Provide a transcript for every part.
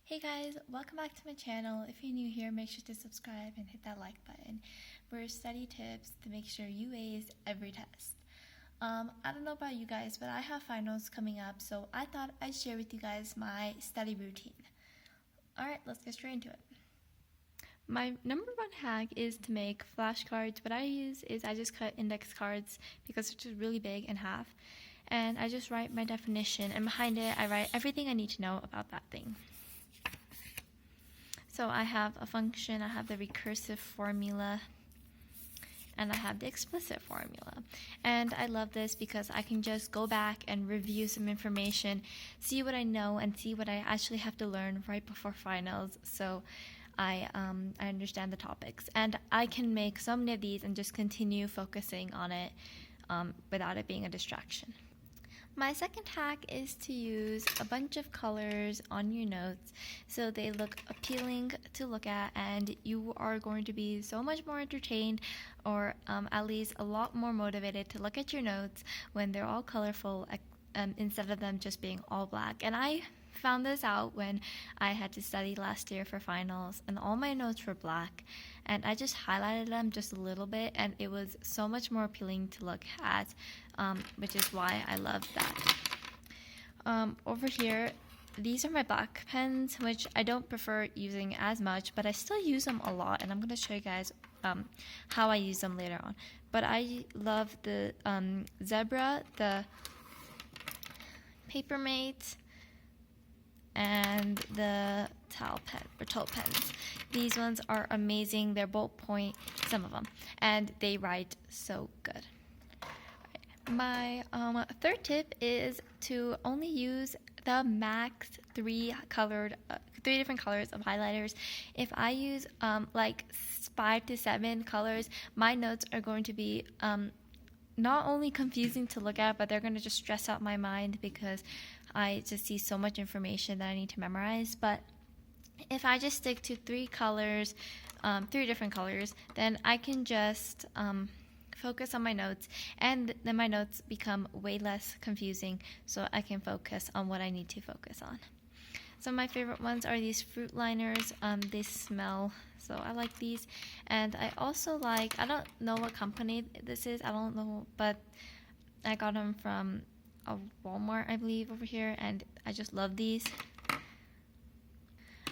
Hey guys, welcome back to my channel. If you're new here, make sure to subscribe and hit that like button for study tips to make sure you ace every test. I don't know about you guys, but I have finals coming up, so I thought I'd share with you guys my study routine. Alright, let's get straight into it. My number one hack is to make flashcards. What I use is I just cut index cards because they're just really big in half, and I just write my definition, and behind it I write everything I need to know about that thing. So I have a function, I have the recursive formula, and I have the explicit formula. And I love this because I can just go back and review some information, see what I know, and see what I actually have to learn right before finals. So I understand the topics. And I can make so many of these and just continue focusing on it without it being a distraction. My second hack is to use a bunch of colors on your notes so they look appealing to look at, and you are going to be so much more entertained, or at least a lot more motivated to look at your notes when they're all colorful instead of them just being all black. And I found this out when I had to study last year for finals, and all my notes were black, and I just highlighted them just a little bit, and it was so much more appealing to look at, which is why I love that. Over here, these are my black pens, which I don't prefer using as much, but I still use them a lot, and I'm going to show you guys how I use them later on. But I love the Zebra, the Papermate, and the towel pens. These ones are amazing. They're ballpoint, some of them, and they write so good. My third tip is to only use the max three different colors of highlighters. If I use like 5 to 7 colors, my notes are going to be not only confusing to look at, but they're going to just stress out my mind because I just see so much information that I need to memorize. But if I just stick to 3 colors, 3 different colors, then I can just focus on my notes, and then my notes become way less confusing, so I can focus on what I need to focus on. Some of my favorite ones are these fruit liners. They smell, so I like these. And I also like, I don't know what company this is, I don't know, but I got them from a Walmart, I believe, over here, and I just love these.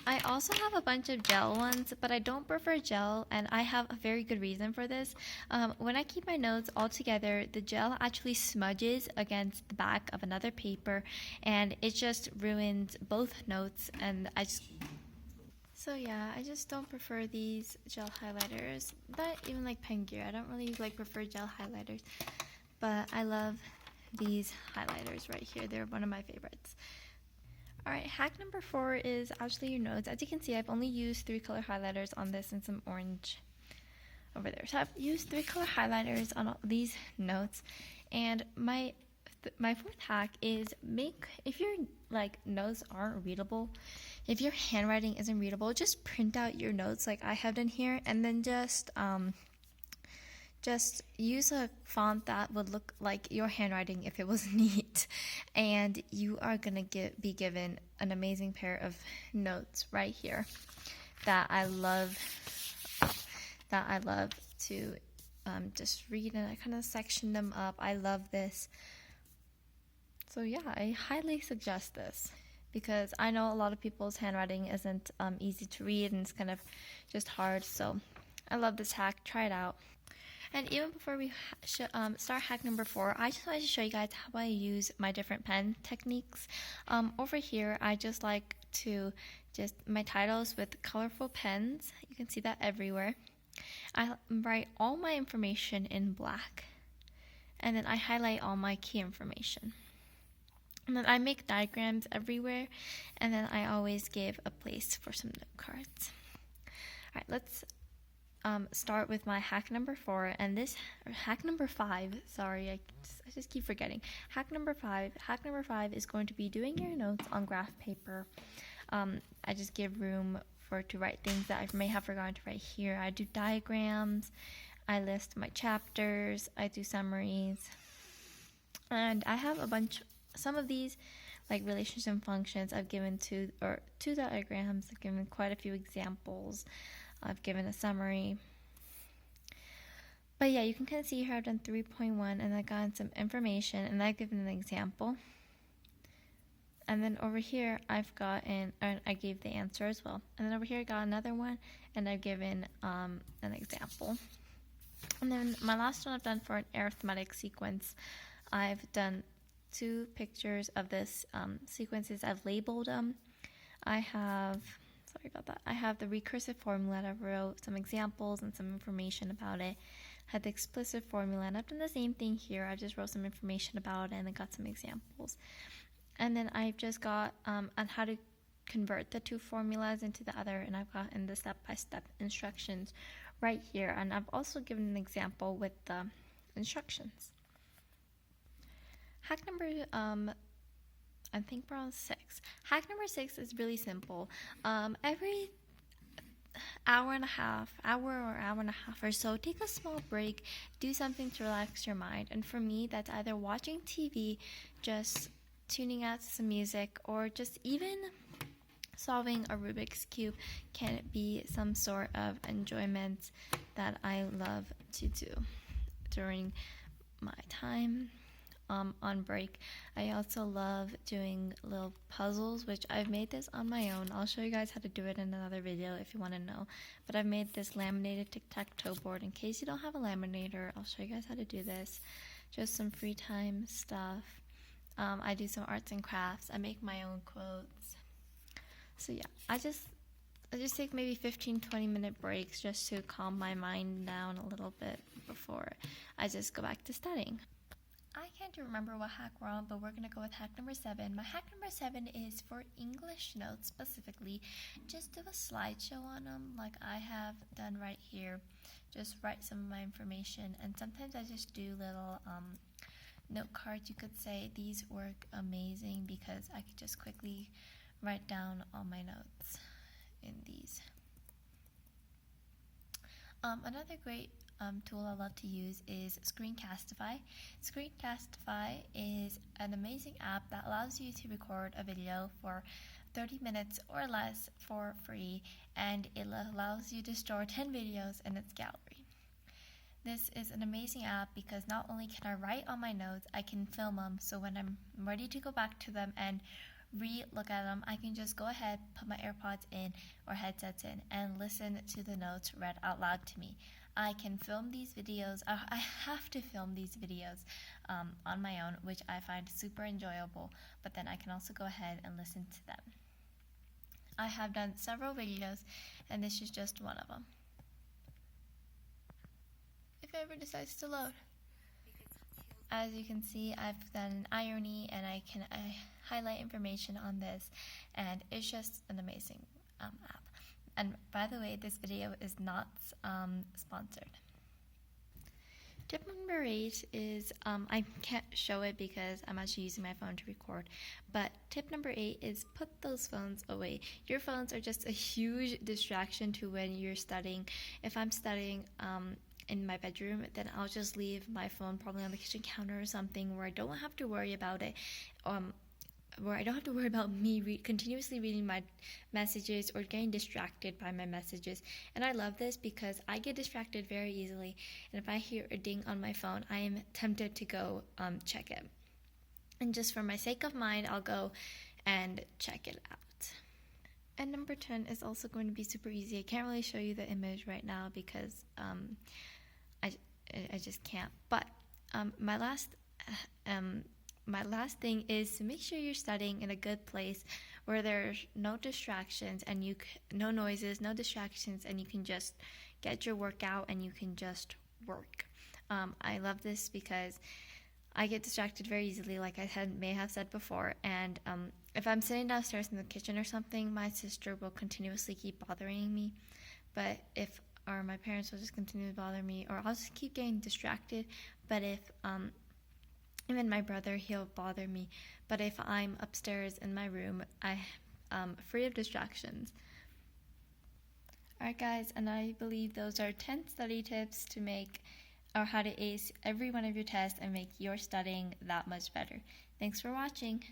I also have a bunch of gel ones, but I don't prefer gel, and I have a very good reason for this. When I keep my notes all together, the gel actually smudges against the back of another paper, and it just ruins both notes, and So yeah, I just don't prefer these gel highlighters. Not even like pen gear, I don't really prefer gel highlighters, but I love these highlighters right here. They're one of my favorites. Alright, hack number 4 is actually your notes. As you can see, I've only used 3 color highlighters on this and some orange over there. So I've used 3 color highlighters on all these notes. And my fourth hack is if your notes aren't readable, if your handwriting isn't readable, just print out your notes like I have done here, and then just use a font that would look like your handwriting if it was neat, and you are gonna be given an amazing pair of notes right here that I love to just read, and I kind of section them up. I love this. So yeah, I highly suggest this because I know a lot of people's handwriting isn't easy to read, and it's kind of just hard. So I love this hack. Try it out. And even before we start hack number 4, I just wanted to show you guys how I use my different pen techniques. Over here, I just like to my titles with colorful pens. You can see that everywhere. I write all my information in black, and then I highlight all my key information. And then I make diagrams everywhere, and then I always give a place for some note cards. Alright, let's start with my hack number 4, and hack number 5, sorry, I just keep forgetting. Hack number 5 is going to be doing your notes on graph paper. I just give room to write things that I may have forgotten to write here. I do diagrams, I list my chapters, I do summaries, and I have some of these like relations and functions. I've given two diagrams. I've given quite a few examples. I've given a summary. But yeah, you can kind of see here I've done 3.1 and I've gotten some information and I've given an example. And then over here I've gotten, I gave the answer as well. And then over here I got another one and I've given an example. And then my last one I've done for an arithmetic sequence. I've done 2 pictures of this sequences. I've labeled them. I have the recursive formula that I wrote some examples and some information about it. Had the explicit formula, and I've done the same thing here. I just wrote some information about it and I got some examples. And then I've just got on how to convert the 2 formulas into the other, and I've gotten the step-by-step instructions right here. And I've also given an example with the instructions. Hack number, I think we're on 6. Hack number 6 is really simple. Every hour and a half or so, take a small break, do something to relax your mind. And for me, that's either watching TV, just tuning out to some music, or just even solving a Rubik's Cube can be some sort of enjoyment that I love to do during my time on break. I also love doing little puzzles, which I've made this on my own. I'll show you guys how to do it in another video if you want to know. But I've made this laminated tic-tac-toe board. In case you don't have a laminator, I'll show you guys how to do this. Just some free time stuff. I do some arts and crafts. I make my own quotes. So yeah, I just take maybe 15-20 minute breaks just to calm my mind down a little bit before I just go back to studying. I can't remember what hack we're on, but we're going to go with hack number 7. My hack number 7 is for English notes specifically. Just do a slideshow on them like I have done right here. Just write some of my information, and sometimes I just do little note cards, you could say. These work amazing because I could just quickly write down all my notes in these. Another great tool I love to use is Screencastify. Screencastify is an amazing app that allows you to record a video for 30 minutes or less for free, and it allows you to store 10 videos in its gallery. This is an amazing app because not only can I write on my notes, I can film them, so when I'm ready to go back to them and re-look at them, I can just go ahead, put my AirPods in or headsets in, and listen to the notes read out loud to me. I can film these videos, I have to film these videos on my own, which I find super enjoyable, but then I can also go ahead and listen to them. I have done several videos, and this is just one of them. If it ever decides to load. As you can see, I've done irony, and I highlight information on this, and it's just an amazing app. And by the way, this video is not sponsored. Tip number 8 is, I can't show it because I'm actually using my phone to record, but tip number 8 is put those phones away. Your phones are just a huge distraction to when you're studying. If I'm studying in my bedroom, then I'll just leave my phone probably on the kitchen counter or something where I don't have to worry about it. Where I don't have to worry about me continuously reading my messages or getting distracted by my messages. And I love this because I get distracted very easily, and if I hear a ding on my phone, I am tempted to go check it. And just for my sake of mind, I'll go and check it out. And number 10 is also going to be super easy. I can't really show you the image right now because I just can't. But my last thing is to make sure you're studying in a good place where there's no distractions and no noises, no distractions, and you can just get your work out and you can just work. I love this because I get distracted very easily, like I may have said before, and if I'm sitting downstairs in the kitchen or something, my sister will continuously keep bothering me, or my parents will just continue to bother me, or I'll just keep getting distracted. But if even my brother, he'll bother me. But if I'm upstairs in my room, I'm free of distractions. Alright guys, and I believe those are 10 study tips to make, or how to ace every one of your tests and make your studying that much better. Thanks for watching.